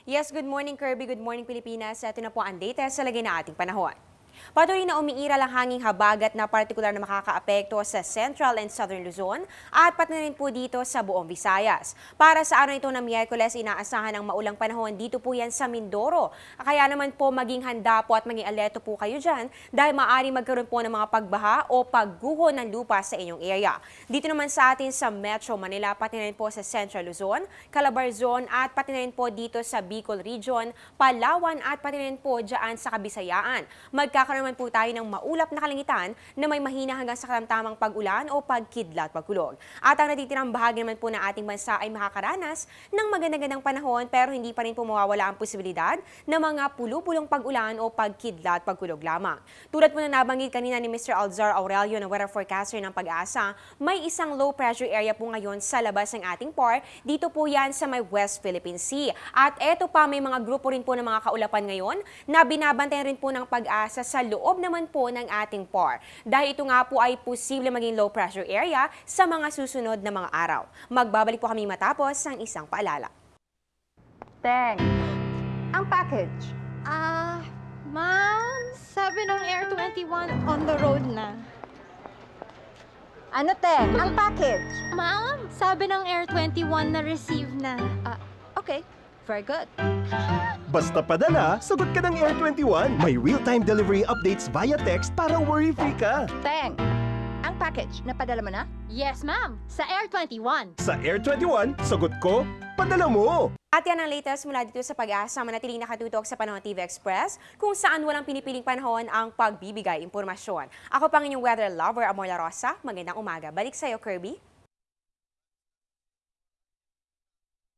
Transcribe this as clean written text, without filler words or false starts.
Yes, good morning Kirby, good morning Pilipinas. Ito na po ang data sa lagay na ating panahon. Patuloy na umiiral ang hanging habagat na partikular na makakaapekto sa Central and Southern Luzon at pati na rin po dito sa buong Visayas. Para sa araw ito ng Miyerkules, inaasahan ang maulang panahon dito po yan sa Mindoro. Kaya naman po maging handa po at maging alerto po kayo dyan dahil maaari magkaroon po ng mga pagbaha o pagguho ng lupa sa inyong area. Dito naman sa atin sa Metro Manila, pati na rin po sa Central Luzon, Calabar Zone at pati na rin po dito sa Bicol Region, Palawan at pati na rin po dyan sa Kabisayaan. Magkakaroon naman po tayo ng maulap na kalangitan na may mahina hanggang sa katamtamang pag-ulan o pagkidlat pagkulog. At ang natitirang bahagi naman po ng ating bansa ay makakaranas ng magandang panahon pero hindi pa rin po mawawala ang posibilidad na mga pulupulong pag-ulan o pagkidlat pagkulog lamang. Tulad po na nabanggit kanina ni Mr. Alzar Aurelio na weather forecaster ng Pag-asa, may isang low pressure area po ngayon sa labas ng ating PAR. Dito po yan sa may West Philippine Sea. At eto pa, may mga grupo rin po ng mga kaulapan ngayon na binabantayan rin po ng Pag-asa sa loob naman po ng ating PAR. Dahil ito nga po ay posible maging low pressure area sa mga susunod na mga araw. Magbabalik po kami matapos ng isang paalala. Teng, ang package. Ma'am, sabi ng Air 21 on the road na. Ano, Teng? Ang package. Ma'am, sabi ng Air 21 na receive na. Okay, very good. Basta padala, sagot ka ng Air 21. May real-time delivery updates via text para worry-free ka. Teng, ang package, napadala mo na? Yes, ma'am, sa Air 21. Sa Air 21, sagot ko, padala mo! At yan ang latest mula dito sa Pag-asa, manatiling nakatutok sa Panahon TV Express kung saan walang pinipiling panahon ang pagbibigay impormasyon. Ako pang inyong weather lover, Amor La Rosa. Magandang umaga. Balik sa'yo, Kirby.